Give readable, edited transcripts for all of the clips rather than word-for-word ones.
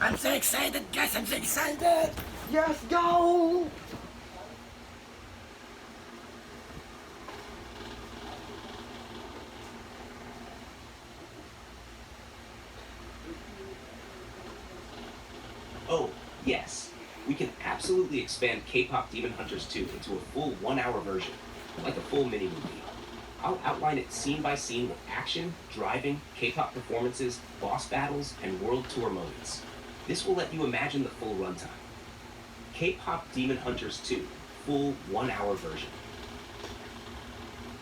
I'm so excited, guys. I'm so excited. Yes, go. Oh, yes. We can absolutely expand K-pop Demon Hunters 2 into a full 1-hour version, like a full mini-movie. I'll outline it scene by scene with action, driving, K-pop performances, boss battles, and world tour moments. This will let you imagine the full runtime. K-pop Demon Hunters 2, full 1-hour version.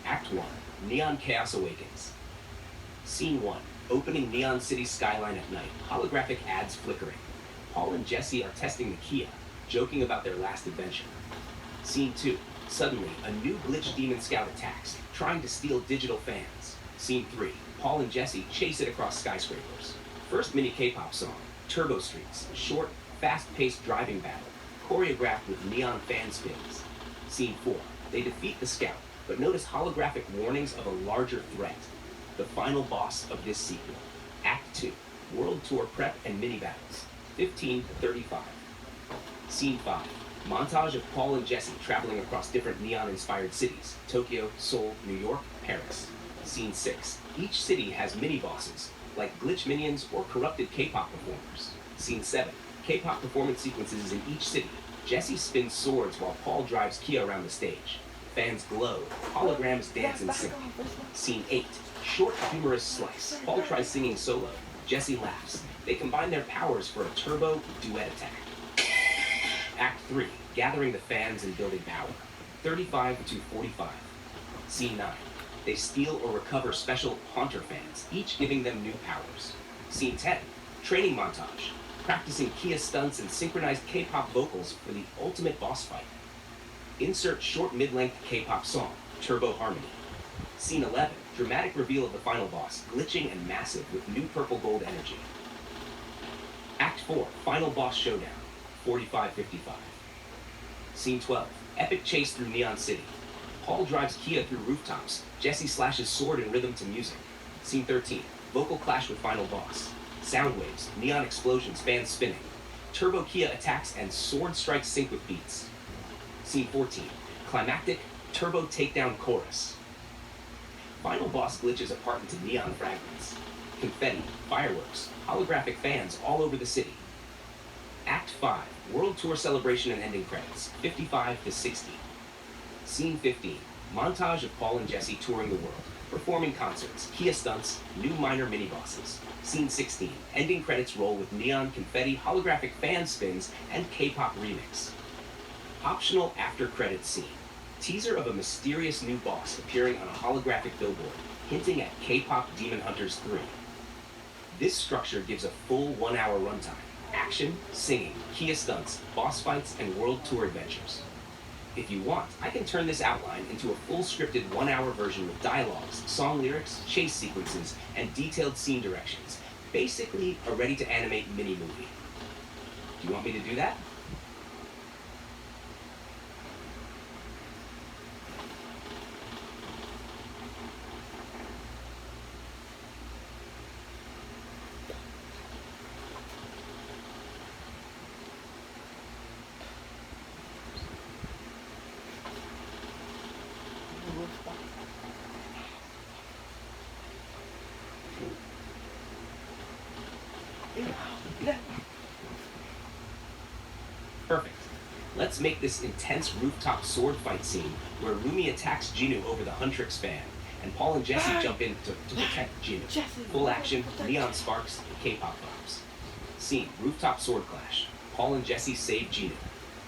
Act 1, Neon Chaos Awakens. Scene 1, opening Neon City skyline at night, holographic ads flickering. Paul and Jesse are testing the Kia, joking about their last adventure. Scene 2, suddenly, a new glitch demon scout attacks, trying to steal digital fans. Scene 3, Paul and Jesse chase it across skyscrapers. First mini K-pop song, Turbo Streets, short, fast-paced driving battle, choreographed with neon fan spins. Scene 4, they defeat the scout, but notice holographic warnings of a larger threat. The final boss of this sequel. Act 2, world tour prep and mini battles. 15 to 35. Scene 5, montage of Paul and Jesse traveling across different neon-inspired cities, Tokyo, Seoul, New York, Paris. Scene 6, each city has mini-bosses, like glitch minions or corrupted K-pop performers. Scene 7, K-pop performance sequences in each city. Jesse spins swords while Paul drives Kia around the stage. Fans glow, holograms dance and sing. Scene 8, short humorous slice. Paul tries singing solo. Jesse laughs. They combine their powers for a turbo duet attack. Act 3, gathering the fans and building power. 35 to 45. Scene 9, they steal or recover special Haunter fans, each giving them new powers. Scene 10, training montage, practicing Kia stunts and synchronized K-pop vocals for the ultimate boss fight. Insert short mid-length K-pop song, Turbo Harmony. Scene 11, dramatic reveal of the final boss, glitching and massive with new purple gold energy. Act 4, final boss showdown, 45-55. Scene 12, epic chase through Neon City. Paul drives Kia through rooftops. Jesse slashes sword in rhythm to music. Scene 13, vocal clash with final boss. Sound waves, neon explosions, fans spinning. Turbo Kia attacks and sword strikes sync with beats. Scene 14, climactic turbo takedown chorus. Final boss glitches apart into neon fragments. Confetti, fireworks, holographic fans all over the city. Act 5, World Tour celebration and ending credits, 55 to 60. Scene 15, montage of Paul and Jesse touring the world, performing concerts, Kia stunts, new minor mini-bosses. Scene 16, ending credits roll with neon, confetti, holographic fan spins, and K-pop remix. Optional after-credits scene, teaser of a mysterious new boss appearing on a holographic billboard, hinting at K-pop Demon Hunters 3. This structure gives a full 1-hour runtime. Action, singing, Kia stunts, boss fights, and world tour adventures. If you want, I can turn this outline into a full scripted 1-hour version with dialogues, song lyrics, chase sequences, and detailed scene directions. Basically, a ready-to-animate mini-movie. Do you want me to do that? Perfect. Let's make this intense rooftop sword fight scene where Rumi attacks Jinu over the Huntrix fan, and Paul and Jesse jump in to protect Jinu. Full action, neon sparks, and K-pop vibes. Scene, rooftop sword clash. Paul and Jesse save Jinu.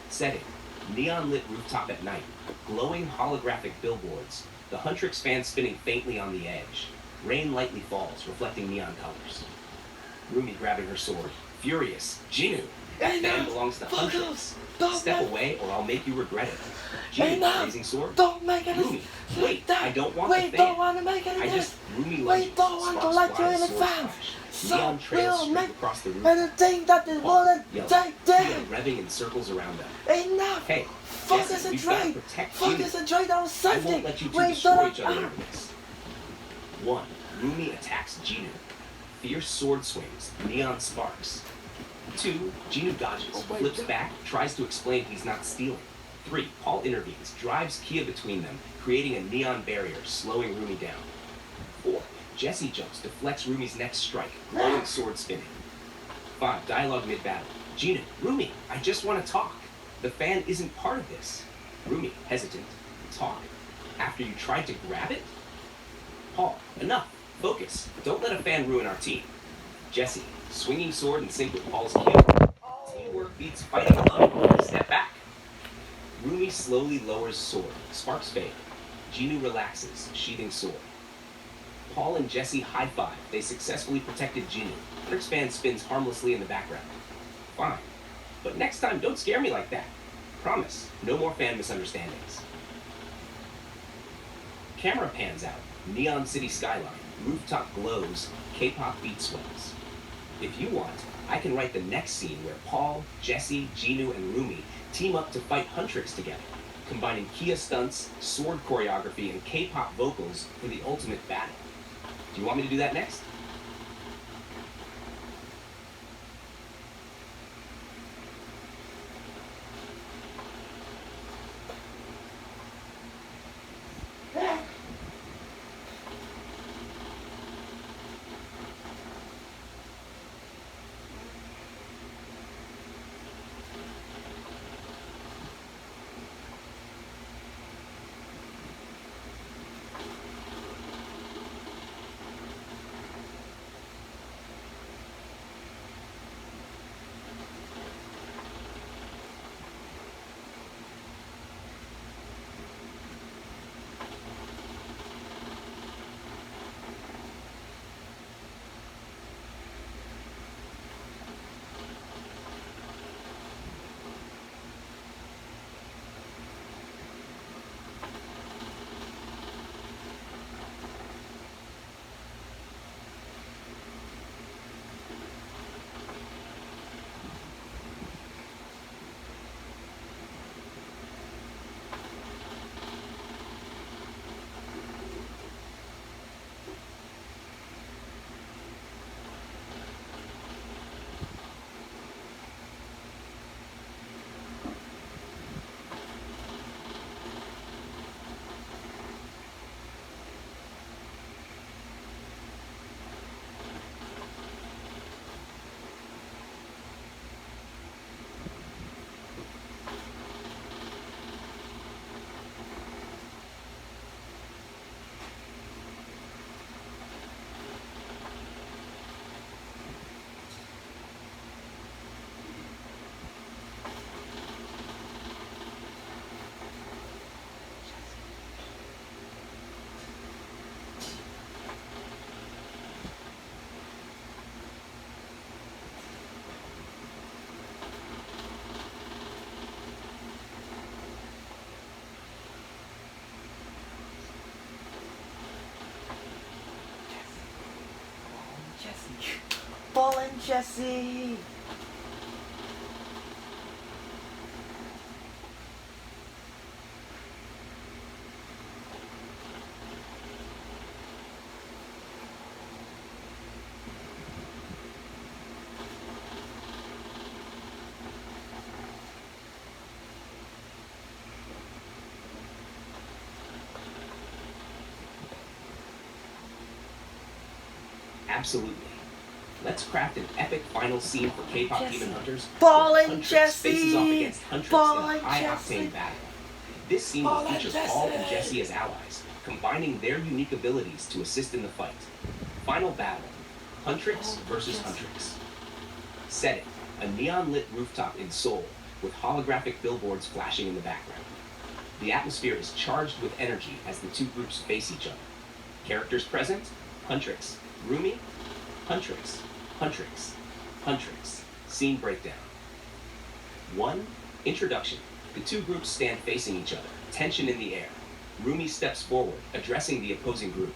Setting, neon lit rooftop at night. Glowing holographic billboards. The Huntrix fan spinning faintly on the edge. Rain lightly falls, reflecting neon colors. Rumi grabbing her sword. Furious. Jinu, that fan belongs to Huntrix. Step away or I'll make you regret it. Jinu, raising sword. Don't make it. Rumi, wait, I don't want the fan. Don't want to make it. I just, Rumi We don't want to let you in the fan. Neon So trails we'll strip make across the roof. anything that is wouldn't Yellow, take Kia them. revving in circles around them. Enough. Hey, Focus Jesse, and we've got to trade. protect Focus Jinu. and trade on I safety. won't let you two We destroy don't each other over this. 1. Rumi attacks Jinu. Fierce sword swings, neon sparks. 2. 2, Ginu dodges, flips back, tries to explain he's not stealing. 3, Paul intervenes, drives Kia between them, creating a neon barrier, slowing Rumi down. 4, Jesse jumps, deflects Rumi's next strike, glowing sword spinning. 5, dialogue mid-battle. Ginu, Rumi, I just want to talk. The fan isn't part of this. Rumi, hesitant. Talk. After you tried to grab it? Paul, enough. Focus. Don't let a fan ruin our team. Jesse, swinging sword in sync with Paul's cue. Teamwork beats fighting alone. Step back. Rumi slowly lowers sword. Sparks fade. Ginu relaxes, sheathing sword. Paul and Jesse high-five. They successfully protected Ginu. Hendrix fan spins harmlessly in the background. Fine. But next time, don't scare me like that. Promise, no more fan misunderstandings. Camera pans out. Neon city skyline. Rooftop glows. K-pop beat swells. If you want, I can write the next scene where Paul, Jesse, Ginu, and Rumi team up to fight Huntrix together, combining Kia stunts, sword choreography, and K-pop vocals for the ultimate battle. Do you want me to do that next? Paul and Jesse. Absolutely. Let's craft an epic final scene for K-pop Jesse. Demon Hunters. Paul and Huntrix Jesse. faces off against Huntrix Paul in a and high-octane Jesse. battle. This scene Paul will and feature Jesse. Paul and Jesse as allies, combining their unique abilities to assist in the fight. Final battle: Huntrix versus Huntrix. Setting: a neon-lit rooftop in Seoul with holographic billboards flashing in the background. The atmosphere is charged with energy as the two groups face each other. Characters present: Huntrix, Rumi, Huntrix, Huntrix, Huntrix. Scene breakdown. 1. Introduction. The two groups stand facing each other, tension in the air. Rumi steps forward, addressing the opposing group.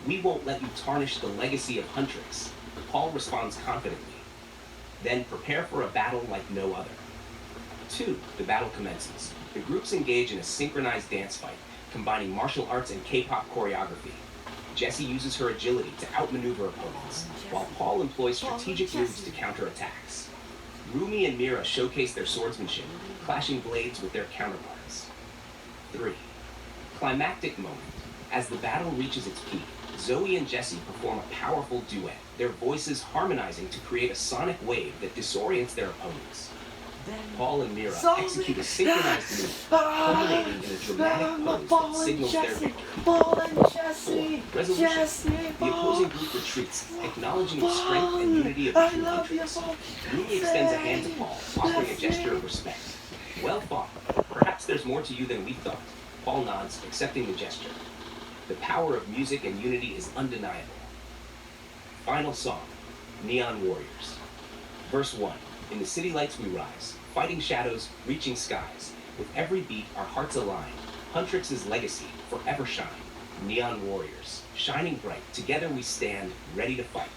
"We won't let you tarnish the legacy of Huntrix." Paul responds confidently. Then prepare for a battle like no other. 2. The battle commences. The groups engage in a synchronized dance fight, combining martial arts and K-pop choreography. Jesse uses her agility to outmaneuver opponents, while Paul employs strategic moves to counter attacks. Rumi and Mira showcase their swordsmanship, clashing blades with their counterparts. 3. Climactic moment. As the battle reaches its peak, Zoe and Jesse perform a powerful duet, their voices harmonizing to create a sonic wave that disorients their opponents. Paul and Mira execute a synchronized move, culminating in a dramatic pose that signals their victory. Paul and Jesse! 4. Resolution. The opposing group retreats, acknowledging the strength and unity of the two countries. Rumi extends a hand to Paul, offering a gesture of respect. Well fought. Perhaps there's more to you than we thought. Paul nods, accepting the gesture. The power of music and unity is undeniable. Final song, Neon Warriors. Verse 1. In the city lights we rise, fighting shadows, reaching skies. With every beat, our hearts align. Huntrix's legacy forever shine. Neon warriors, shining bright, together we stand, ready to fight.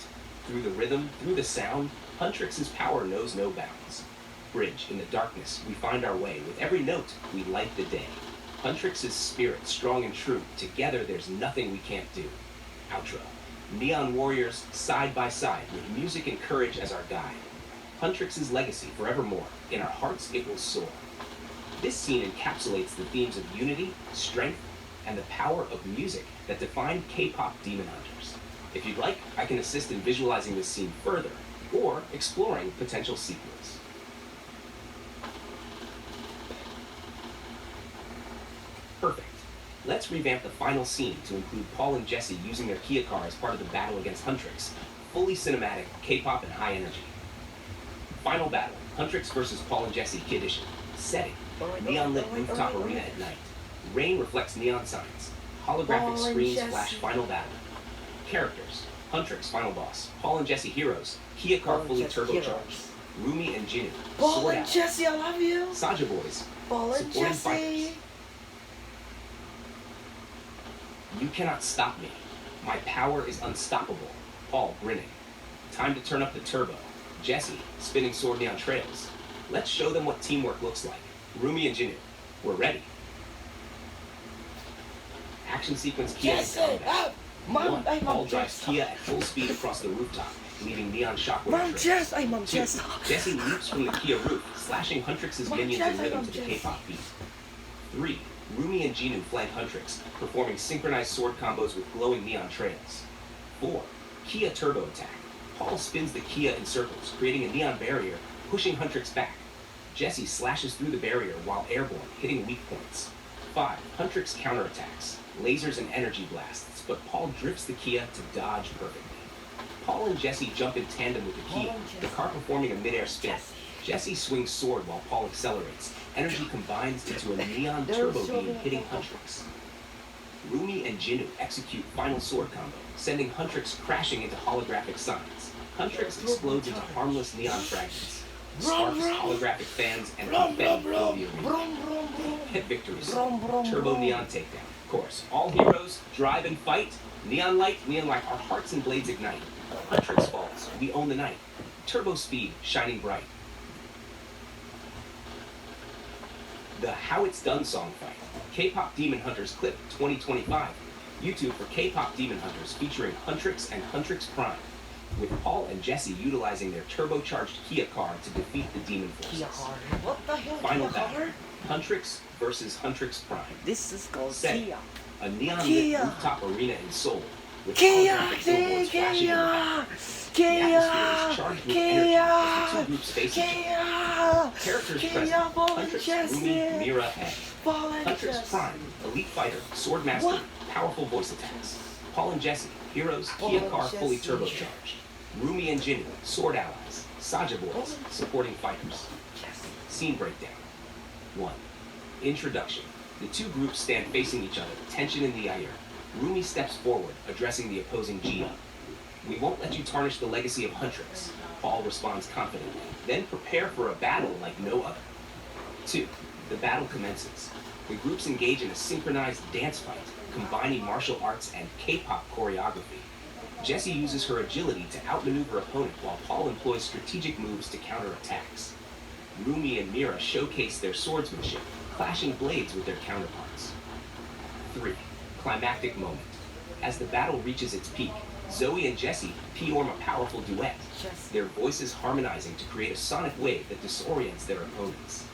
Through the rhythm, through the sound, Huntrix's power knows no bounds. Bridge, in the darkness, we find our way. With every note, we light the day. Huntrix's spirit, strong and true, together there's nothing we can't do. Outro. Neon warriors, side by side, with music and courage as our guide. Huntrix's legacy forevermore, in our hearts it will soar. This scene encapsulates the themes of unity, strength, and the power of music that define K-pop Demon Hunters. If you'd like, I can assist in visualizing this scene further, or exploring potential sequels. Perfect. Let's revamp the final scene to include Paul and Jesse using their Kia car as part of the battle against Huntrix. Fully cinematic, K-pop, and high energy. Final battle, Huntrix versus Paul and Jesse Kid Edition. Setting, neon-lit rooftop arena at night. Rain reflects neon signs. Holographic screens flash final battle. Characters, Huntrix final boss, Paul and Jesse heroes, Kia car fully turbocharged. Rumi and Jinu, Paul sword and out. Jesse, I love you! Saja boys, Paul and supporting Jesse! fighters. You cannot stop me. My power is unstoppable. Paul grinning. Time to turn up the turbo. Jesse spinning sword neon trails. Let's show them what teamwork looks like. Rumi and Jinu, we're ready. Action sequence Kia Jesse! and combat. Mom, ay, Paul Mom drives Jess. Kia at full speed across the rooftop, leaving neon shockwave Mom trails. Jess! Ay, Mom 2. Jess. Jesse leaps from the Kia roof, slashing Huntrix's Mom minions Jess, in ay, rhythm Mom to the Jess. K-pop beat. 3. Rumi and Jinu flank Huntrix, performing synchronized sword combos with glowing neon trails. 4. Kia turbo attack. Paul spins the Kia in circles, creating a neon barrier, pushing Huntrix back. Jesse slashes through the barrier while airborne, hitting weak points. 5. Huntrix counterattacks, lasers and energy blasts, but Paul drifts the Kia to dodge perfectly. Paul and Jesse jump in tandem with the Kia, the car performing a mid-air spin. Jesse swings sword while Paul accelerates. Energy combines into a neon turbo beam hitting Huntrix. Rumi and Jinu execute final sword combo, sending Huntrix crashing into holographic signs. Huntrix explodes into harmless neon fragments. Sparks, holographic fans, and confetti fill the arena. Hit victories. Turbo neon takedown. Of course, all heroes drive and fight. Neon light, our hearts and blades ignite. Huntrix falls, we own the night. Turbo speed, shining bright. The How It's Done song fight. K-pop Demon Hunters clip 2025. YouTube for K-pop Demon Hunters featuring Huntrix and Huntrix Prime, with Paul and Jesse utilizing their turbocharged Kia car to defeat the demon forces. Kia car. What the hell? Final Kia battle. car? Huntrix versus Huntrix Prime. This is called Setting, Kia. a neon-lit Kia. rooftop arena in Seoul, with Kia! holographic billboards flashing in the background. The Kia! atmosphere is charged with energy as the two groups face each other. Kia! Characters Kia, present, Paul and Huntrix, Jesse. Rumi, Mira, and Paul and Huntrix Jesse. Prime, elite fighter, sword master, What? powerful voice attacks. Paul and Jesse, heroes, Paul Kia and car fully Jesse. turbocharged. Rumi and Jinu, sword allies. Saja Paul boys, and- supporting fighters. Jesse. Scene breakdown. 1. Introduction. The two groups stand facing each other, tension in the air. Rumi steps forward, addressing the opposing Gia. We won't let you tarnish the legacy of Huntrix. Paul responds confidently. Then prepare for a battle like no other. 2. The battle commences. The groups engage in a synchronized dance fight, combining martial arts and K-pop choreography. Jesse uses her agility to outmaneuver opponent while Paul employs strategic moves to counter attacks. Rumi and Mira showcase their swordsmanship, clashing blades with their counterparts. 3. Climactic moment. As the battle reaches its peak, Zoe and Jesse perform a powerful duet, Jesse. their voices harmonizing to create a sonic wave that disorients their opponents.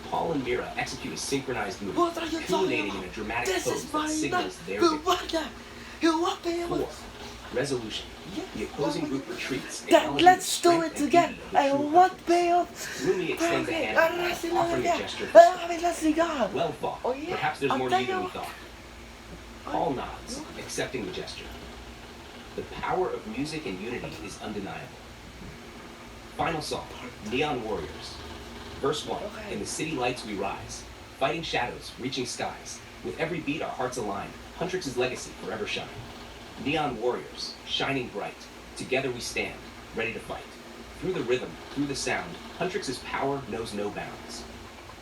Paul and Mira execute a synchronized move, What are you talking culminating in about? a dramatic This pose is that my signals their the victory. water. You walk the 4. Resolution. The opposing group retreats. Then acknowledging let's the do strength it and together. beauty of the I true want hunters. payoff. Rumi extends a hand to Ahora Paul, sí lo offering a dejé. gesture of respect. Let's go. Well fought. Oh, yeah. Perhaps there's I'll more to you tell than we you. thought. Paul nods, accepting the gesture. The power of music and unity is undeniable. Final song, Neon Warriors. Verse 1, Okay. in the city lights we rise, fighting shadows, reaching skies. With every beat our hearts align, Huntrix's legacy forever shine. Neon Warriors, shining bright, together we stand, ready to fight. Through the rhythm, through the sound, Huntrix's power knows no bounds.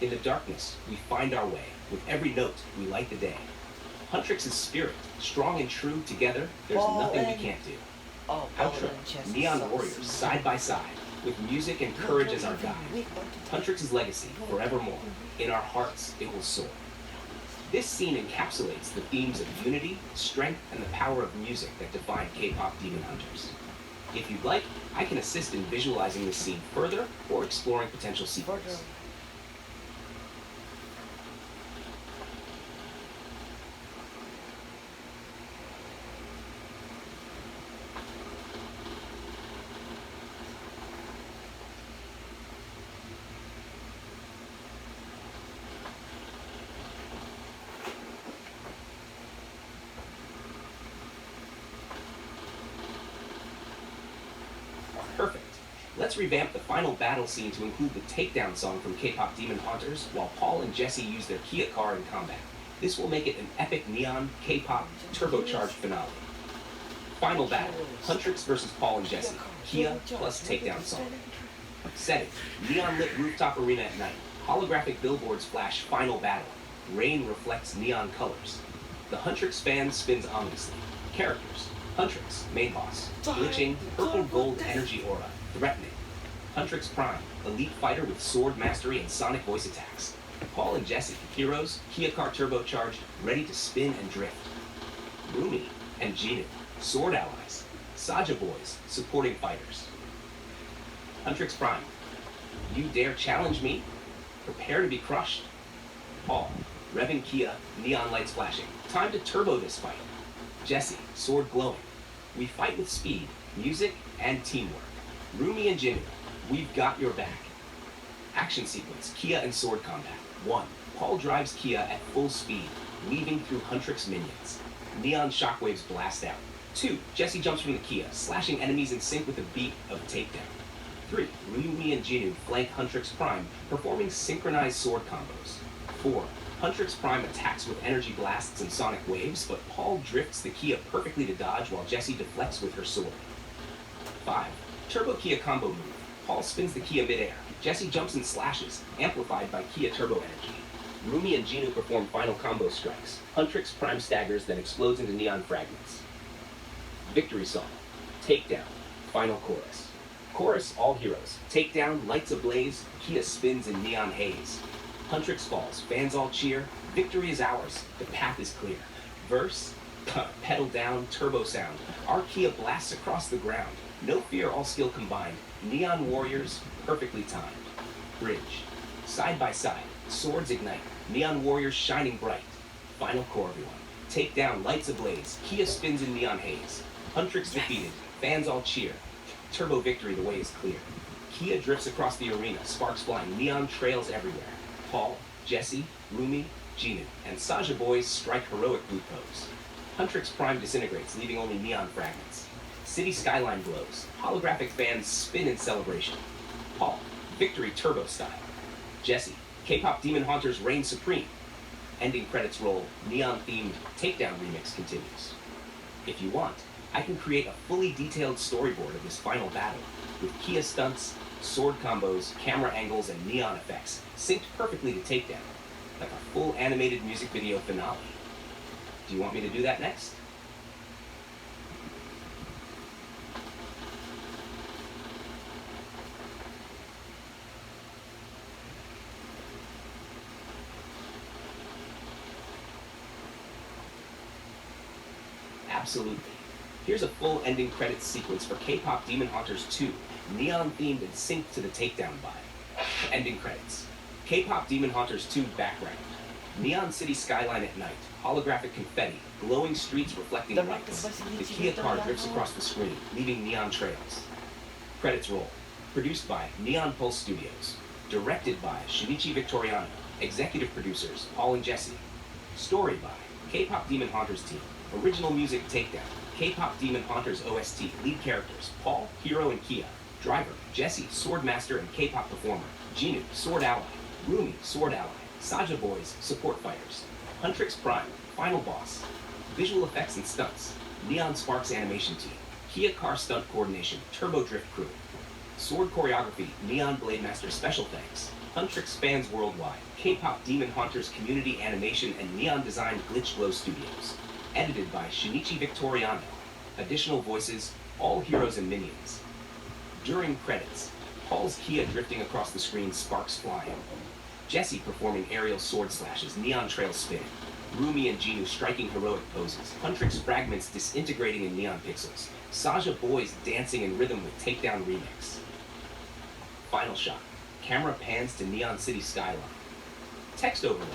In the darkness, we find our way. With every note, we light the day. Huntrix's spirit, strong and true, together, there's Paul nothing we and- can't do. Oh, Outro, Neon Warriors, side by side, with music and courage as our guide. Huntrix's legacy, forevermore. In our hearts, it will soar. This scene encapsulates the themes of unity, strength, and the power of music that define K-pop demon hunters. If you'd like, I can assist in visualizing this scene further or exploring potential sequels. Perfect. Let's revamp the final battle scene to include the takedown song from K-pop Demon Hunters while Paul and Jesse use their Kia car in combat. This will make it an epic neon K-pop turbocharged finale. Final battle, Huntrix versus Paul and Jesse, Kia plus takedown song. Setting, neon lit rooftop arena at night. Holographic billboards flash final battle. Rain reflects neon colors. The Huntrix fan spins ominously. Characters, Huntrix, main boss, glitching, purple gold energy aura, threatening. Huntrix Prime, elite fighter with sword mastery and sonic voice attacks. Paul and Jesse, heroes, Kia car turbocharged, ready to spin and drift. Rumi and Jinu, sword allies. Saja boys, supporting fighters. Huntrix Prime, you dare challenge me? Prepare to be crushed. Paul, revving Kia, neon lights flashing. Time to turbo this fight. Jesse, sword glowing. We fight with speed, music, and teamwork. Rumi and Jinu, we've got your back. Action sequence, Kia and sword combat. 1. Paul drives Kia at full speed, weaving through Huntrix minions. Neon shockwaves blast out. 2. Jesse jumps from the Kia, slashing enemies in sync with the beat of takedown. 3. Rumi and Jinu flank Huntrix Prime, performing synchronized sword combos. 4. Huntrix Prime attacks with energy blasts and sonic waves, but Paul drifts the Kia perfectly to dodge while Jesse deflects with her sword. 5. Turbo Kia combo move. Paul spins the Kia midair. Jesse jumps and slashes, amplified by Kia turbo energy. Rumi and Jinu perform final combo strikes. Huntrix Prime staggers, then explodes into neon fragments. Victory song. Takedown. Final chorus. Chorus, all heroes. Takedown, lights ablaze. Kia spins in neon haze. Huntrix falls, fans all cheer, victory is ours, the path is clear. Verse, pedal down, turbo sound, our Kia blasts across the ground. No fear, all skill combined, neon warriors, perfectly timed. Bridge, side by side, swords ignite, neon warriors shining bright. Final core, everyone. Take down, lights ablaze, Kia spins in neon haze. Huntrix defeated, fans all cheer. Turbo victory, the way is clear. Kia drifts across the arena, sparks flying, neon trails everywhere. Paul, Jesse, Rumi, Jinu, and Saja boys strike heroic boot pose. Huntrix Prime disintegrates, leaving only neon fragments. City skyline glows. Holographic fans spin in celebration. Paul, victory turbo style. Jesse, K-pop Demon Hunters reign supreme. Ending credits roll, neon-themed takedown remix continues. If you want, I can create a fully detailed storyboard of this final battle, with Kia stunts, sword combos, camera angles, and neon effects, synced perfectly to takedown, like a full animated music video finale. Do you want me to do that next? Absolutely. Here's a full ending credits sequence for K-pop Demon Hunters 2, neon-themed and synced to the Takedown vibe. Ending credits. K-pop Demon Hunters 2 background. Neon city skyline at night, holographic confetti, glowing streets reflecting lights. The Kia car drifts across the screen, leaving neon trails. Credits roll. Produced by Neon Pulse Studios. Directed by Shinichi Victoriano. Executive producers Paul and Jesse. Story by K-pop Demon Hunters team. Original music Takedown. K-pop Demon Hunters OST. Lead characters Paul, Hiro, and Kia. Driver Jesse, Swordmaster and K-pop performer. Jinu, Sword Ally. Rumi, Sword Ally. Saja Boys, Support Fighters. Huntrix Prime, Final Boss. Visual effects and stunts. Neon Sparks Animation Team. Kia Car Stunt Coordination, Turbo Drift Crew. Sword Choreography, Neon Blade Master Special Thanks. Huntrix fans worldwide. K-pop Demon Hunters Community Animation and Neon Design Glitch Glow Studios. Edited by Shinichi Victoriano. Additional voices, all heroes and minions. During credits, Paul's Kia drifting across the screen, sparks flying. Jesse performing aerial sword slashes, neon trails spinning. Rumi and Jinu striking heroic poses. Huntrix fragments disintegrating in neon pixels. Saja Boys dancing in rhythm with Takedown remix. Final shot. Camera pans to Neon City skyline. Text overlay.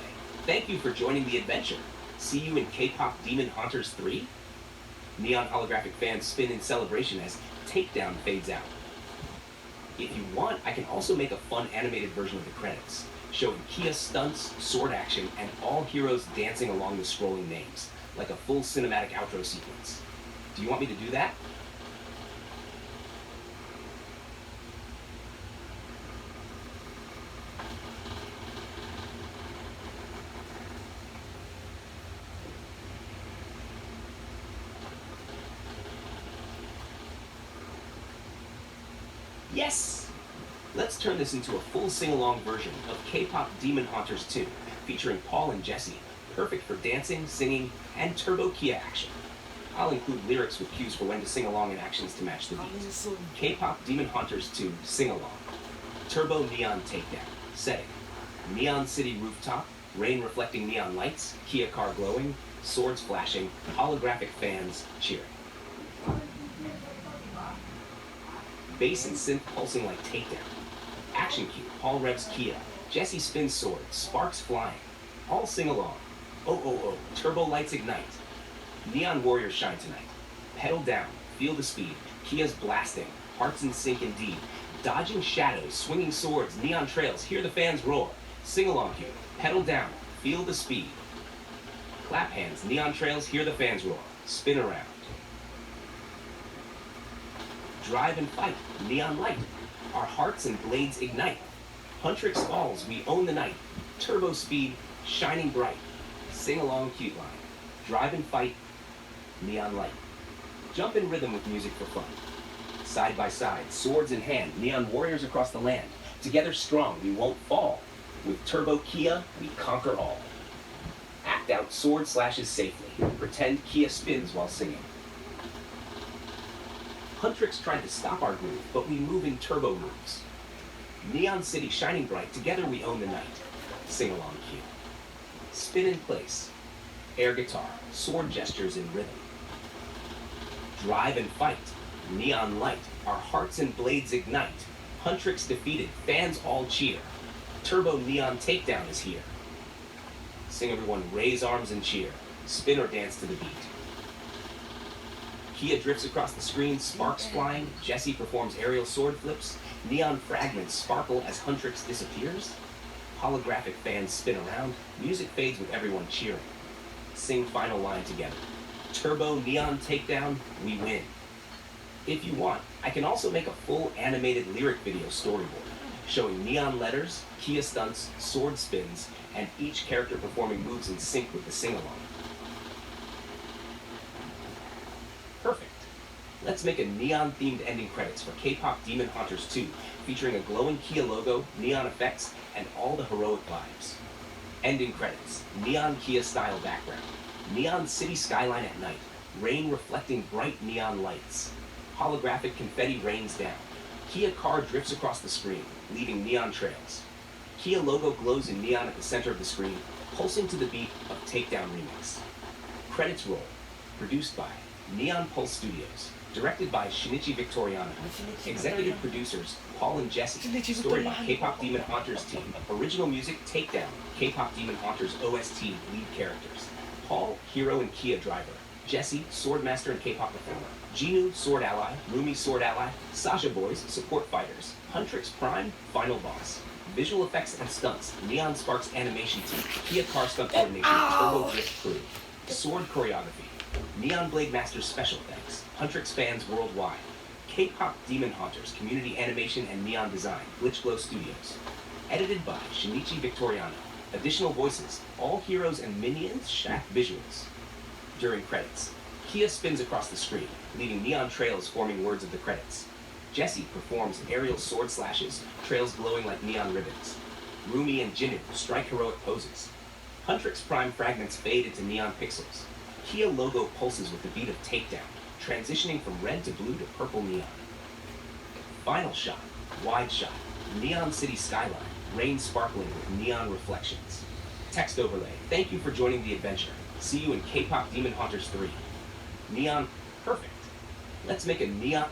Thank you for joining the adventure. See you in K-pop Demon Hunters 3? Neon holographic fans spin in celebration as Takedown fades out. If you want, I can also make a fun animated version of the credits, showing Kia stunts, sword action, and all heroes dancing along the scrolling names, like a full cinematic outro sequence. Do you want me to do that? Yes! Let's turn this into a full sing-along version of K-pop Demon Hunters 2, featuring Paul and Jesse, perfect for dancing, singing, and turbo Kia action. I'll include lyrics with cues for when to sing along and actions to match the beat. K-pop Demon Hunters 2 sing-along. Turbo Neon Takedown. Setting. Neon City rooftop, rain reflecting neon lights, Kia car glowing, swords flashing, holographic fans cheering. Bass and synth pulsing like Takedown. Action cue, Paul revs Kia. Jesse spins sword, sparks flying. All sing along. Oh, oh, oh, turbo lights ignite. Neon warriors shine tonight. Pedal down, feel the speed. Kia's blasting, hearts in sync indeed. Dodging shadows, swinging swords, neon trails, hear the fans roar. Sing along cue, pedal down, feel the speed. Clap hands, neon trails, hear the fans roar. Spin around. Drive and fight, neon light. Our hearts and blades ignite. Huntrix falls, we own the night. Turbo speed, shining bright. Sing along cute line. Drive and fight, neon light. Jump in rhythm with music for fun. Side by side, swords in hand, neon warriors across the land. Together strong, we won't fall. With Turbo Kia, we conquer all. Act out sword slashes safely. Pretend Kia spins while singing. Huntrix tried to stop our groove, but we move in turbo moves. Neon City shining bright, together we own the night. Sing along cue. Spin in place. Air guitar, sword gestures in rhythm. Drive and fight. Neon light, our hearts and blades ignite. Huntrix defeated, fans all cheer. Turbo Neon Takedown is here. Sing everyone, raise arms and cheer. Spin or dance to the beat. Kia drifts across the screen, sparks flying. Jesse performs aerial sword flips. Neon fragments sparkle as Huntrix disappears. Holographic fans spin around. Music fades with everyone cheering. Sing final line together. Turbo Neon Takedown, we win. If you want, I can also make a full animated lyric video storyboard, showing neon letters, Kia stunts, sword spins, and each character performing moves in sync with the sing-along. Perfect. Let's make a neon-themed ending credits for K-pop Demon Hunters 2, featuring a glowing Kia logo, neon effects, and all the heroic vibes. Ending credits, neon Kia style background, neon city skyline at night, rain reflecting bright neon lights. Holographic confetti rains down. Kia car drifts across the screen, leaving neon trails. Kia logo glows in neon at the center of the screen, pulsing to the beat of Takedown Remix. Credits roll. Produced by Neon Pulse Studios, directed by Shinichi Victoriano. Executive producers Paul and Jesse. Story by K-pop Demon Hunters team. Original music Takedown. K-pop Demon Hunters OST lead characters. Paul, hero and Kia driver. Jesse, swordmaster and K-pop performer. Jinu, sword ally. Rumi, sword ally. Sasha Boys, support fighters. Huntrix Prime, final boss. Visual effects and stunts, Neon Sparks animation team, Kia car stunt coordination, Turbo Drift crew. Sword choreography, Neon Blade Masters special effects, Huntrix fans worldwide. K-pop Demon Hunters, community animation and neon design, Glitch Glow Studios. Edited by Shinichi Victoriano. Additional voices, all heroes and minions, Shaq visuals. During credits, Kia spins across the screen, leaving neon trails forming words of the credits. Jesse performs aerial sword slashes, trails glowing like neon ribbons. Rumi and Jinu strike heroic poses. Huntrix Prime fragments fade into neon pixels. Kia logo pulses with the beat of Takedown, transitioning from red to blue to purple neon. Final shot, wide shot, neon city skyline, rain sparkling with neon reflections. Text overlay, thank you for joining the adventure. See you in K-pop Demon Hunters 3. Neon, perfect. Let's make a neon...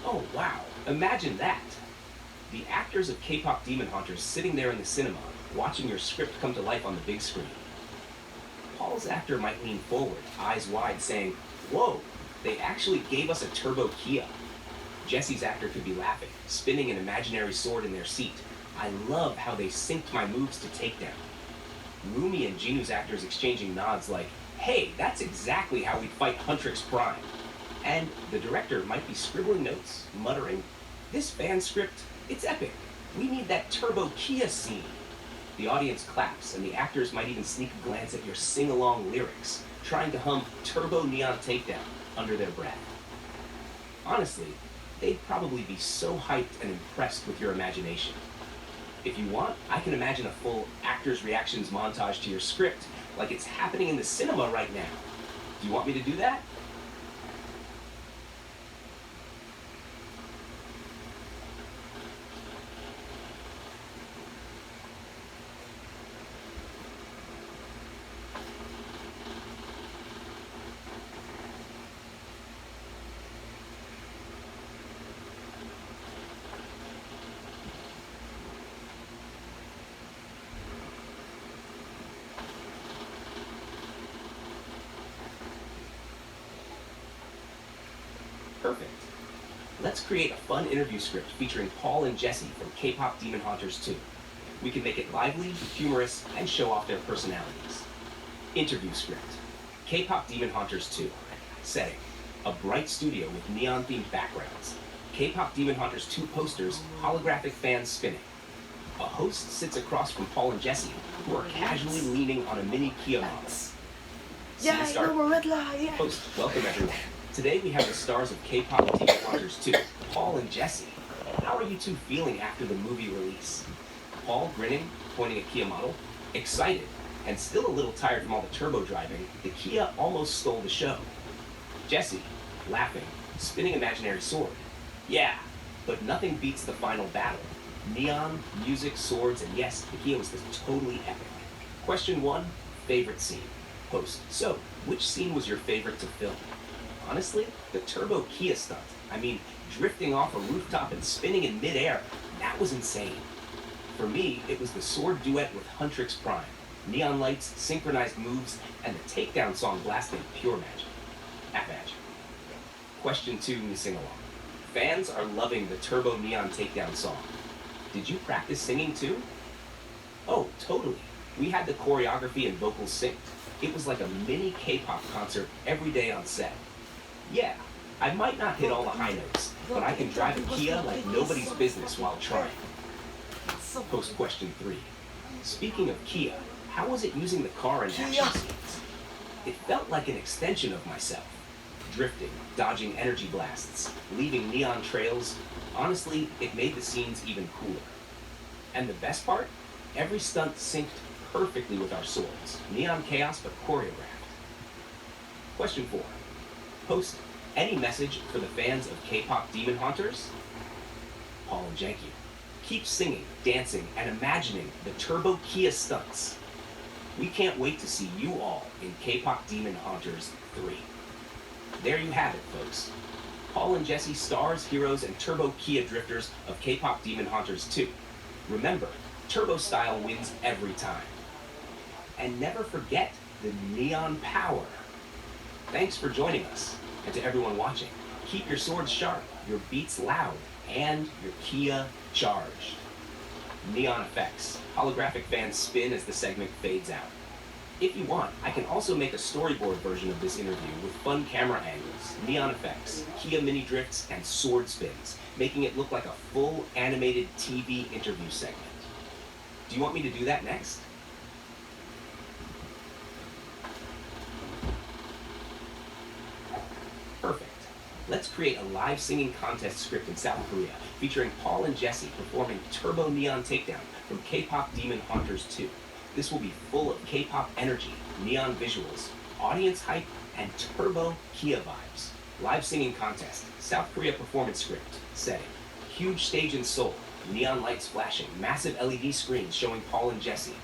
Oh wow, imagine that! The actors of K-pop Demon Hunters sitting there in the cinema, watching your script come to life on the big screen. Paul's actor might lean forward, eyes wide, saying, "Whoa, they actually gave us a turbo Kia." Jesse's actor could be laughing, spinning an imaginary sword in their seat. "I love how they synced my moves to Takedown." Rumi and Jinu's actors exchanging nods like, "Hey, that's exactly how we fight Huntrix Prime." And the director might be scribbling notes, muttering, "This fan script, it's epic. We need that turbo Kia scene." The audience claps, and the actors might even sneak a glance at your sing-along lyrics, trying to hum Turbo Neon Takedown under their breath. Honestly, they'd probably be so hyped and impressed with your imagination. If you want, I can imagine a full actors' reactions montage to your script, like it's happening in the cinema right now. Do you want me to do that? Perfect. Let's create a fun interview script featuring Paul and Jesse from K-pop Demon Hunters 2. We can make it lively, humorous, and show off their personalities. Interview script. K-pop Demon Hunters 2. Setting. A bright studio with neon-themed backgrounds. K-pop Demon Hunters 2 posters, holographic fans spinning. A host sits across from Paul and Jesse, who are casually leaning on a mini Kia model. Yeah, I know a red light, yeah. Host, welcome everyone. Today we have the stars of K-pop Demon Hunters 2, Paul and Jesse. How are you two feeling after the movie release? Paul grinning, pointing at Kia model, excited, and still a little tired from all the turbo driving, the Kia almost stole the show. Jesse, laughing, spinning imaginary sword. Yeah, but nothing beats the final battle. Neon, music, swords, and yes, the Kia was totally epic. Question 1, favorite scene. Host, so, which scene was your favorite to film? Honestly, the turbo Kia stunt. I mean, drifting off a rooftop and spinning in midair, that was insane. For me, it was the sword duet with Huntrix Prime, neon lights, synchronized moves, and the takedown song blasting pure magic. At magic. Question 2 in the sing-along. Fans are loving the Turbo Neon takedown song. Did you practice singing too? Oh, totally. We had the choreography and vocals synced. It was like a mini K-pop concert every day on set. Yeah, I might not hit all the high notes, but I can drive a Kia like nobody's business while trying. Post question 3. Speaking of Kia, how was it using the car in action scenes? It felt like an extension of myself. Drifting, dodging energy blasts, leaving neon trails. Honestly, it made the scenes even cooler. And the best part? Every stunt synced perfectly with our swords. Neon chaos, but choreographed. Question 4. Post any message for the fans of K-pop Demon Haunters? Paul and Janky. Keep singing, dancing, and imagining the Turbo Kia stunts. We can't wait to see you all in K-pop Demon Haunters 3. There you have it, folks. Paul and Jesse, stars, heroes, and Turbo Kia drifters of K-pop Demon Haunters 2. Remember, Turbo style wins every time. And never forget the neon power. Thanks for joining us. And to everyone watching, keep your swords sharp, your beats loud, and your Kia charged. Neon effects. Holographic fans spin as the segment fades out. If you want, I can also make a storyboard version of this interview with fun camera angles, neon effects, Kia mini drifts, and sword spins, making it look like a full animated TV interview segment. Do you want me to do that next? Perfect. Let's create a live singing contest script in South Korea featuring Paul and Jesse performing Turbo Neon Takedown from K-pop Demon Haunters 2. This will be full of K-pop energy, neon visuals, audience hype, and turbo Kia vibes. Live singing contest, South Korea performance script, setting. Huge stage in Seoul, neon lights flashing, massive LED screens showing Paul and Jesse.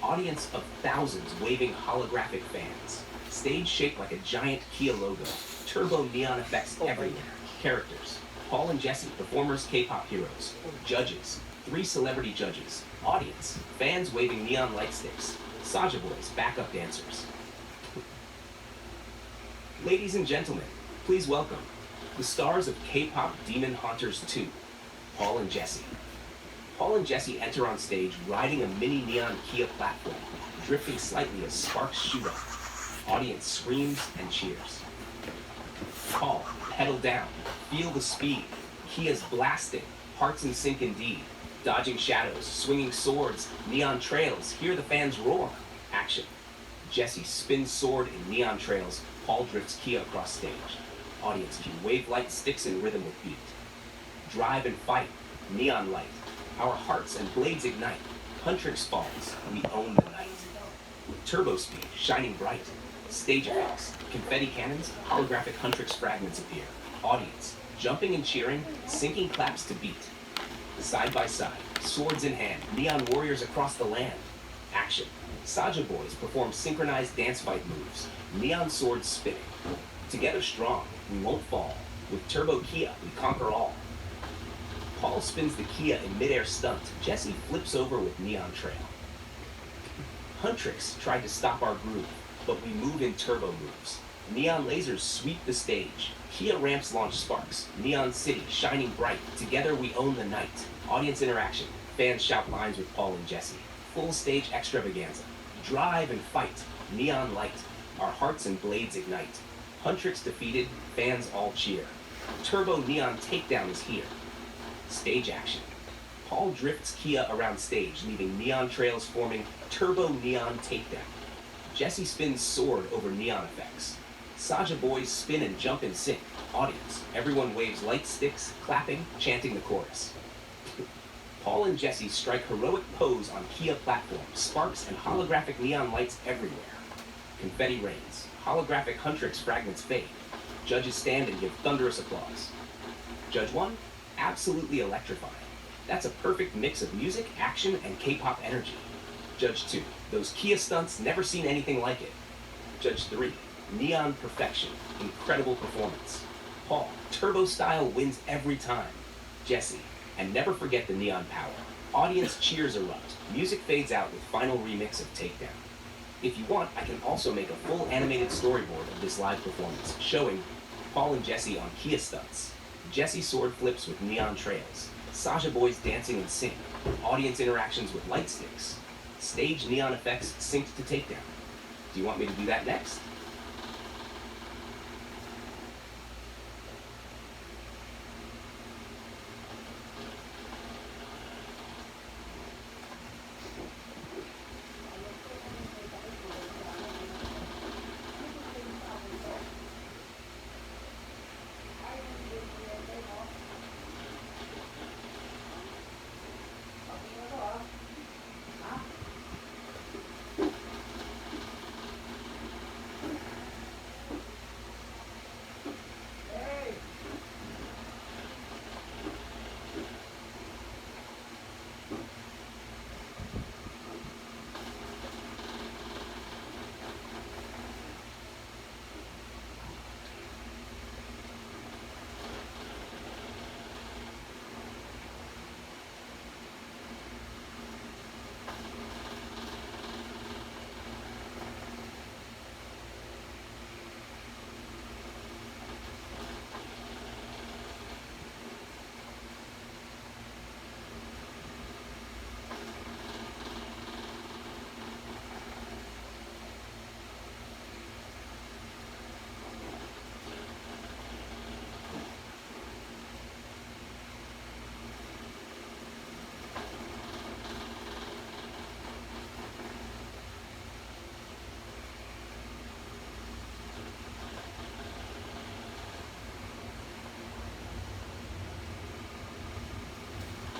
Audience of thousands waving holographic fans. Stage shaped like a giant Kia logo. Turbo neon effects everywhere. Characters, Paul and Jesse, performers, K-pop heroes. Judges, 3 celebrity judges. Audience, fans waving neon light sticks. Saja Boys, backup dancers. Ladies and gentlemen, please welcome the stars of K-pop Demon Haunters 2, Paul and Jesse. Paul and Jesse enter on stage riding a mini neon Kia platform, drifting slightly as sparks shoot up. Audience screams and cheers. Paul, pedal down, feel the speed. Kia's blasting, hearts in sync indeed. Dodging shadows, swinging swords, neon trails, hear the fans roar. Action. Jesse spins sword in neon trails, Paul drifts Kia across stage. Audience cue, wave light sticks in rhythm with beat. Drive and fight, neon light. Our hearts and blades ignite. Huntrix falls, we own the night. Turbo speed, shining bright. Stage effects, confetti cannons, holographic Huntrix fragments appear. Audience, jumping and cheering, syncing claps to beat. Side by side, swords in hand, neon warriors across the land. Action. Saja Boys perform synchronized dance fight moves, neon swords spinning. Together strong, we won't fall. With Turbo Kia, we conquer all. Paul spins the Kia in midair stunt. Jesse flips over with neon trail. Huntrix tried to stop our groove, but we move in turbo moves. Neon lasers sweep the stage. Kia ramps launch sparks. Neon City shining bright. Together we own the night. Audience interaction. Fans shout lines with Paul and Jesse. Full stage extravaganza. Drive and fight. Neon light. Our hearts and blades ignite. Huntrix defeated. Fans all cheer. Turbo Neon Takedown is here. Stage action. Paul drifts Kia around stage, leaving neon trails forming Turbo Neon Takedown. Jesse spins sword over neon effects. Saja Boys spin and jump in sync. Audience, everyone waves light sticks, clapping, chanting the chorus. Paul and Jesse strike heroic pose on Kia platform, sparks and holographic neon lights everywhere. Confetti rains, holographic Huntrix fragments fade. Judges stand and give thunderous applause. Judge 1, absolutely electrifying. That's a perfect mix of music, action, and K-pop energy. Judge 2, those Kia stunts, never seen anything like it. Judge 3, neon perfection, incredible performance. Paul, turbo style, wins every time. Jesse, and never forget the neon power. Audience cheers erupt. Music fades out with final remix of Takedown. If you want, I can also make a full animated storyboard of this live performance, showing Paul and Jesse on Kia stunts, Jesse sword flips with neon trails, Sasha boys dancing in sync, audience interactions with light sticks, stage neon effects synced to Takedown. Do you want me to do that next?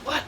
What?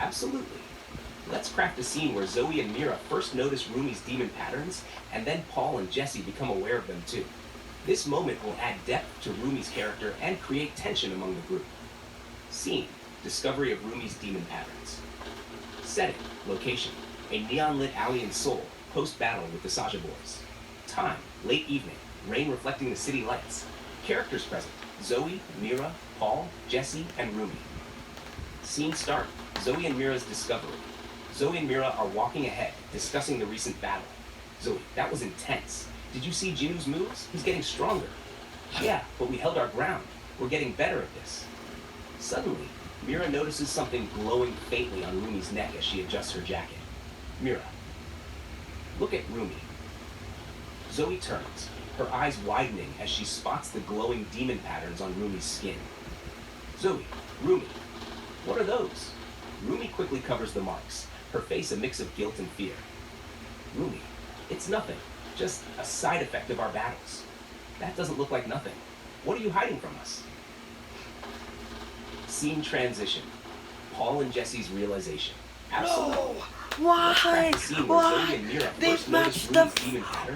Absolutely. Let's craft a scene where Zoe and Mira first notice Rumi's demon patterns, and then Paul and Jesse become aware of them too. This moment will add depth to Rumi's character and create tension among the group. Scene: discovery of Rumi's demon patterns. Setting: location: a neon-lit alley in Seoul, post-battle with the Sasha boys. Time: late evening, rain reflecting the city lights. Characters present: Zoe, Mira, Paul, Jesse, and Rumi. Scene start: Zoe and Mira's discovery. Zoe and Mira are walking ahead, discussing the recent battle. Zoe: that was intense. Did you see Jinu's moves? He's getting stronger. Yeah, but we held our ground. We're getting better at this. Suddenly, Mira notices something glowing faintly on Rumi's neck as she adjusts her jacket. Mira: look at Rumi. Zoe turns, her eyes widening as she spots the glowing demon patterns on Rumi's skin. Zoe: Rumi, what are those? Rumi quickly covers the marks, her face a mix of guilt and fear. Rumi: it's nothing, just a side effect of our battles. That doesn't look like nothing. What are you hiding from us? Scene transition: Paul and Jesse's realization. Absolutely. No! Why? Why? They matched the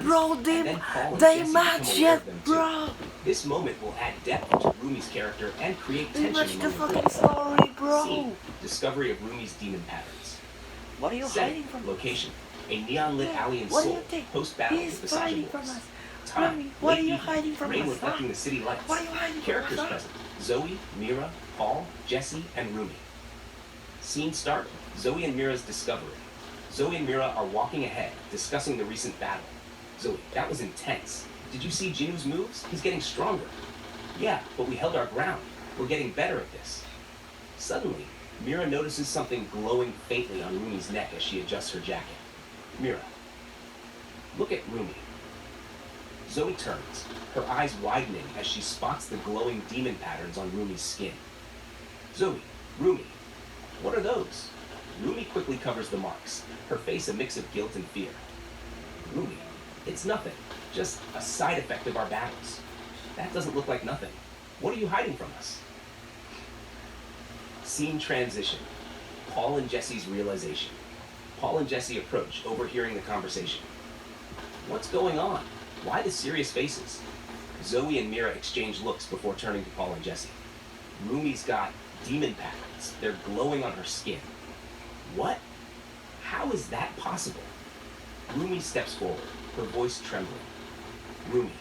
bro. They matched it, bro. This moment will add depth to Rumi's character and create They tension matched the among fucking story, bro. Scene: discovery of Rumi's demon patterns. What are you Setting: hiding from location: a neon-lit alley in What do Seoul, you think? post-battle He's with the Sasha hiding boys. from us. Time: Rumi, what late are you evening, hiding from rain us, reflecting huh? the city lights. What are you hiding from Characters us, huh? present: Zoe, Mira, Paul, Jesse, and Rumi. Scene start: Zoe and Mira's discovery. Zoe and Mira are walking ahead, discussing the recent battle. Zoe: that was intense. Did you see Jinu's moves? He's getting stronger. Yeah, but we held our ground. We're getting better at this. Suddenly, Mira notices something glowing faintly on Rumi's neck as she adjusts her jacket. Mira, look at Rumi. Zoe turns, her eyes widening as she spots the glowing demon patterns on Rumi's skin. Zoe, Rumi, what are those? Rumi quickly covers the marks, her face a mix of guilt and fear. Rumi, it's nothing, just a side effect of our battles. That doesn't look like nothing. What are you hiding from us? Scene transition. Paul and Jesse's realization. Paul and Jesse approach, overhearing the conversation. What's going on? Why the serious faces? Zoe and Mira exchange looks before turning to Paul and Jesse. Rumi's got demon patterns. They're glowing on her skin. What? How is that possible? Rumi steps forward, her voice trembling. Rumi,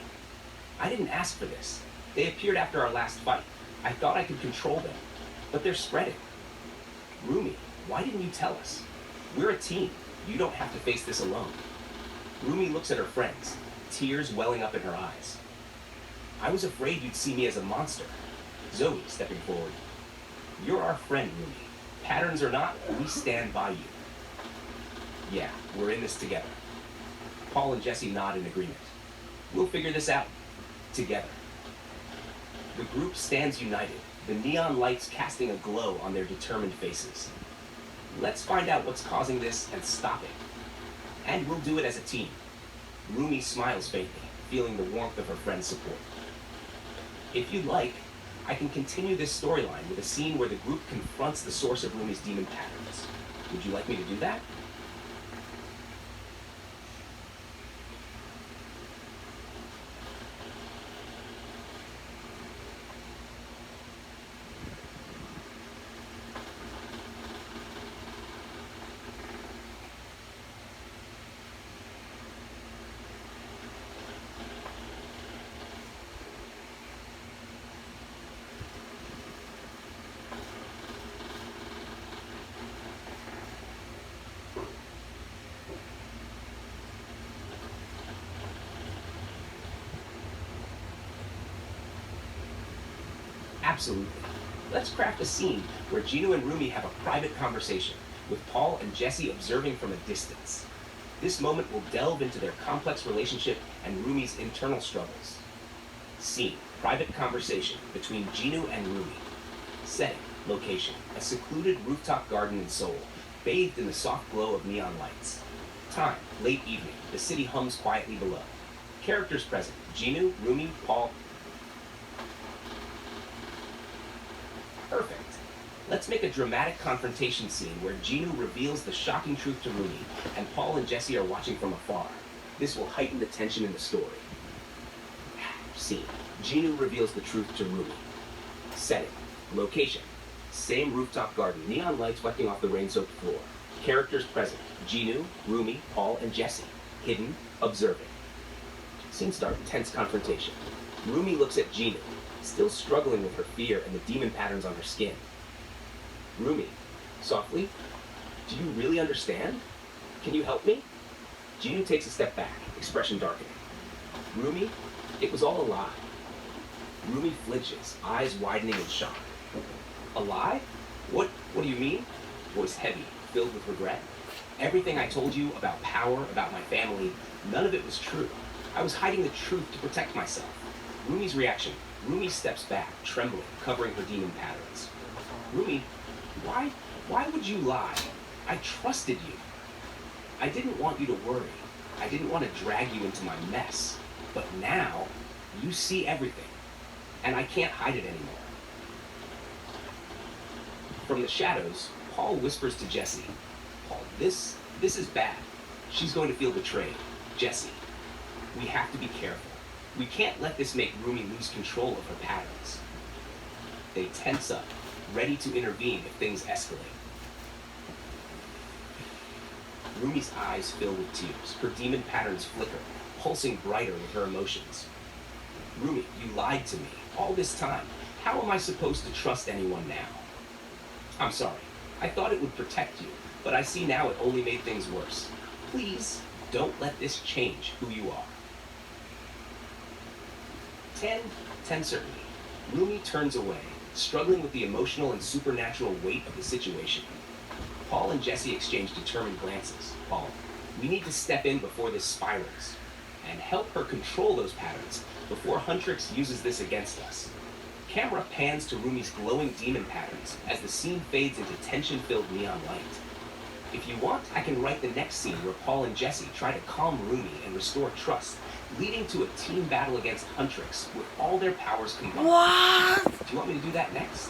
I didn't ask for this. They appeared after our last fight. I thought I could control them, but they're spreading. Rumi, why didn't you tell us? We're a team. You don't have to face this alone. Rumi looks at her friends, tears welling up in her eyes. I was afraid you'd see me as a monster. Zoe, stepping forward. You're our friend, Rumi. Patterns or not, we stand by you. Yeah, we're in this together. Paul and Jesse nod in agreement. We'll figure this out. Together. The group stands united, the neon lights casting a glow on their determined faces. Let's find out what's causing this and stop it. And we'll do it as a team. Rumi smiles faintly, feeling the warmth of her friend's support. If you'd like, I can continue this storyline with a scene where the group confronts the source of Rumi's demon patterns. Would you like me to do that? Absolutely. Let's craft a scene where Gino and Rumi have a private conversation, with Paul and Jesse observing from a distance. This moment will delve into their complex relationship and Rumi's internal struggles. Scene, private conversation between Gino and Rumi. Setting, location, a secluded rooftop garden in Seoul, bathed in the soft glow of neon lights. Time, late evening, the city hums quietly below. Characters present, Gino, Rumi, Paul. Perfect. Let's make a dramatic confrontation scene where Gino reveals the shocking truth to Rumi, and Paul and Jesse are watching from afar. This will heighten the tension in the story. Scene. Gino reveals the truth to Rumi. Setting. Location. Same rooftop garden, neon lights wecking off the rain-soaked floor. Characters present, Gino, Rumi, Paul, and Jesse. Hidden, observing. Scene start, tense confrontation. Rumi looks at Gino, still struggling with her fear and the demon patterns on her skin. Rumi, softly, do you really understand? Can you help me? Gino takes a step back, expression darkening. Rumi, it was all a lie. Rumi flinches, eyes widening in shock. A lie? What do you mean? Voice heavy, filled with regret. Everything I told you about power, about my family, none of it was true. I was hiding the truth to protect myself. Rumi's reaction. Rumi steps back, trembling, covering her demon patterns. Rumi, why would you lie? I trusted you. I didn't want you to worry. I didn't want to drag you into my mess. But now, you see everything. And I can't hide it anymore. From the shadows, Paul whispers to Jesse. Paul, this is bad. She's going to feel betrayed. Jesse, we have to be careful. We can't let this make Rumi lose control of her patterns. They tense up, ready to intervene if things escalate. Rumi's eyes fill with tears, her demon patterns flicker, pulsing brighter with her emotions. Rumi, you lied to me all this time. How am I supposed to trust anyone now? I'm sorry. I thought it would protect you, but I see now it only made things worse. Please, don't let this change who you are. Ten certainty. Rumi turns away, struggling with the emotional and supernatural weight of the situation. Paul and Jesse exchange determined glances. Paul, we need to step in before this spirals and help her control those patterns before Huntrix uses this against us. Camera pans to Rumi's glowing demon patterns as the scene fades into tension-filled neon light. If you want, I can write the next scene where Paul and Jesse try to calm Rumi and restore trust, leading to a team battle against Huntrix with all their powers combined. What? Do you want me to do that next?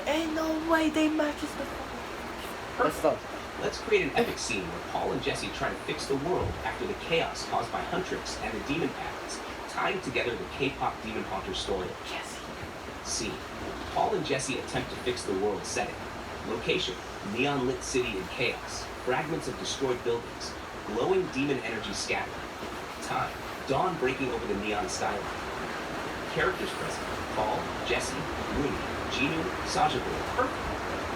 Ain't no way they matches the. Perfect. Let's create an epic scene where Paul and Jesse try to fix the world after the chaos caused by Huntrix and the demon patterns, tying together the K-pop Demon Haunter story. Jesse. Scene. Paul and Jesse attempt to fix the world setting. Location, neon-lit city in chaos, fragments of destroyed buildings, glowing demon energy scattered. Time, dawn breaking over the neon skyline. Characters present, Paul, Jesse, Rumi, Jinu, Sajaboy. Perfect.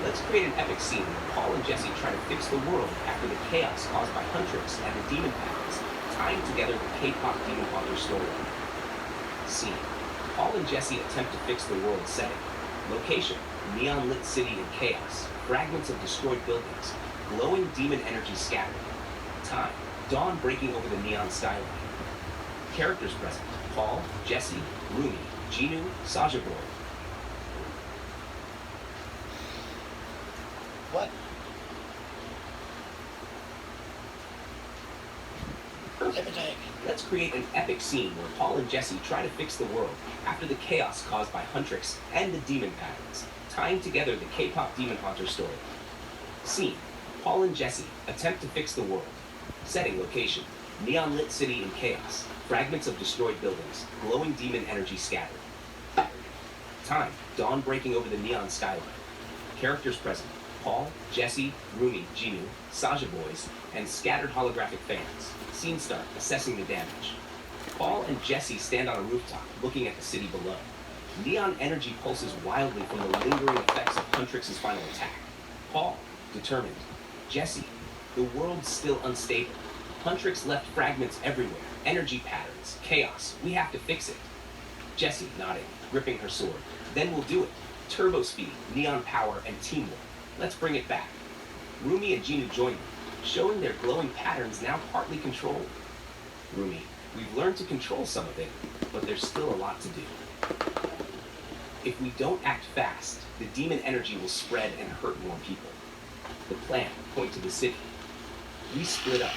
Let's create an epic scene where Paul and Jesse try to fix the world after the chaos caused by Huntrix and the demon patterns, tying together the K-pop Demon Haunter story. Scene. Paul and Jesse attempt to fix the world setting. Location, neon-lit city in chaos, fragments of destroyed buildings, glowing demon energy scattered. Time, dawn breaking over the neon skyline. Characters present, Paul, Jesse, Rumi, Jinu, Sajaboy. What? Perfect. Let's create an epic scene where Paul and Jesse try to fix the world after the chaos caused by Huntrix and the demon patterns, tying together the K-pop Demon Haunter story. Scene. Paul and Jesse attempt to fix the world. Setting location. Neon-lit city in chaos. Fragments of destroyed buildings. Glowing demon energy scattered. Time. Dawn breaking over the neon skyline. Characters present. Paul, Jesse, Rumi, Jinu, Saja Boys, and scattered holographic fans. Scene start, assessing the damage. Paul and Jesse stand on a rooftop, looking at the city below. Neon energy pulses wildly from the lingering effects of Huntrix's final attack. Paul, determined. Jesse, the world's still unstable. Huntrix left fragments everywhere, energy patterns, chaos. We have to fix it. Jesse, nodding, gripping her sword. Then we'll do it. Turbo speed, neon power, and teamwork. Let's bring it back. Rumi and Jinu join them, showing their glowing patterns now partly controlled. Rumi, we've learned to control some of it, but there's still a lot to do. If we don't act fast, the demon energy will spread and hurt more people. The plan, point to the city. We split up.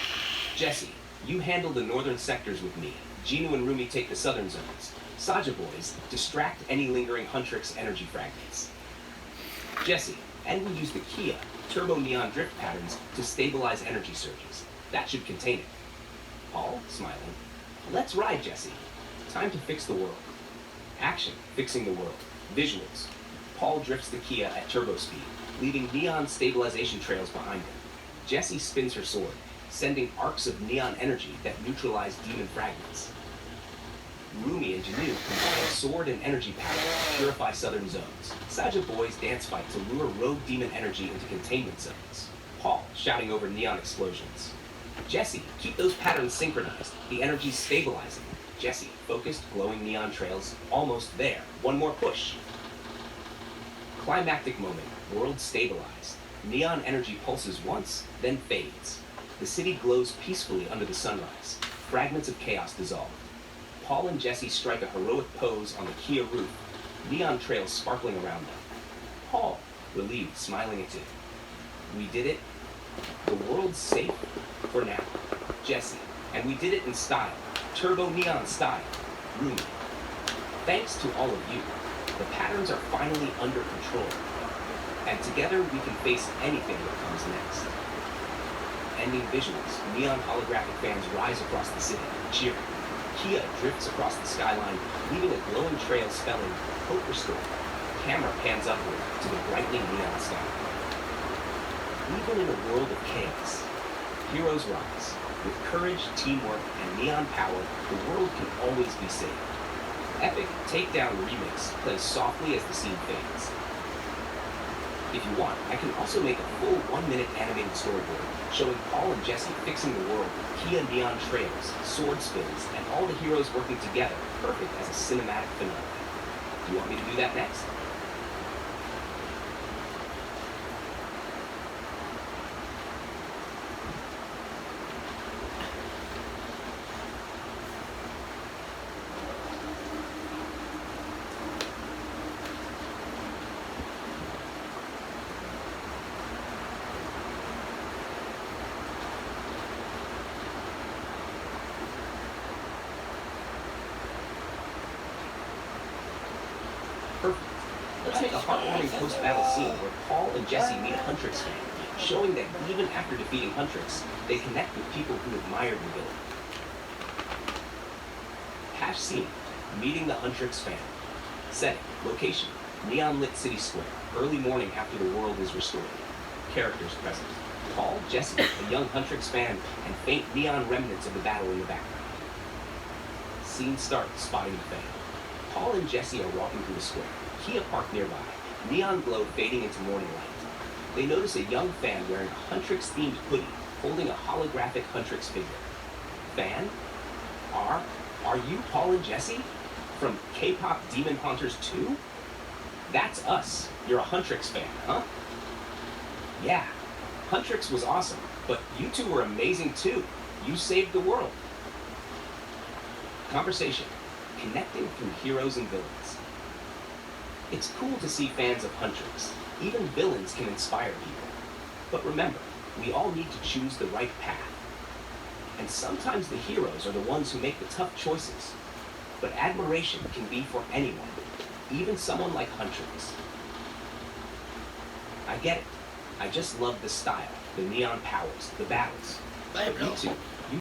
Jesse, you handle the northern sectors with me. Jinu and Rumi take the southern zones. Saja Boys, distract any lingering Huntrix energy fragments. Jesse, and we use the Kia, turbo neon drift patterns to stabilize energy surges. That should contain it. Paul, smiling. Let's ride, Jesse. Time to fix the world. Action, fixing the world. Visuals. Paul drifts the Kia at turbo speed, leaving neon stabilization trails behind him. Jesse spins her sword, sending arcs of neon energy that neutralize demon fragments. Rumi and Janu combine sword and energy power to purify southern zones. Saja Boys dance fight to lure rogue demon energy into containment zones. Paul shouting over neon explosions. Jesse, keep those patterns synchronized. The energy's stabilizing. Jesse, focused, glowing neon trails. Almost there. One more push. Climactic moment. World stabilized. Neon energy pulses once, then fades. The city glows peacefully under the sunrise. Fragments of chaos dissolve. Paul and Jesse strike a heroic pose on the Kia roof, neon trails sparkling around them. Paul, relieved, smiling at it. We did it. The world's safe for now. Jesse, and we did it in style. Turbo neon style. Rumi. Thanks to all of you, the patterns are finally under control. And together we can face anything that comes next. Ending visuals. Neon holographic fans rise across the city, cheering. Kia drifts across the skyline, leaving a glowing trail spelling, hope restored. Camera pans upward to the brightening neon sky. Even in a world of chaos, heroes rise. With courage, teamwork, and neon power, the world can always be saved. Epic Takedown Remix plays softly as the scene fades. If you want, I can also make a full 1-minute animated storyboard showing Paul and Jesse fixing the world with Kia neon trails, sword spins, and all the heroes working together, perfect as a cinematic finale. You want me to do that next? Perfect. Let's make a heartwarming post-battle scene where Paul and Jesse meet a Huntrix fan, showing that even after defeating Huntrix, they connect with people who admire the villain. Hash scene, meeting the Huntrix fan. Setting, location, neon-lit city square, early morning after the world is restored. Characters present. Paul, Jesse, a young Huntrix fan, and faint neon remnants of the battle in the background. Scene starts, spotting the fan. Paul and Jesse are walking through the square, Kia parked nearby, neon glow fading into morning light. They notice a young fan wearing a Huntrix-themed hoodie, holding a holographic Huntrix figure. Fan? Are you Paul and Jesse? From K-pop Demon Hunters 2? That's us. You're a Huntrix fan, huh? Yeah, Huntrix was awesome, but you two were amazing too. You saved the world. Conversation. Connecting through heroes and villains. It's cool to see fans of Huntrix. Even villains can inspire people. But remember, we all need to choose the right path. And sometimes the heroes are the ones who make the tough choices. But admiration can be for anyone, even someone like Huntrix. I get it. I just love the style, the neon powers, the battles. But you too.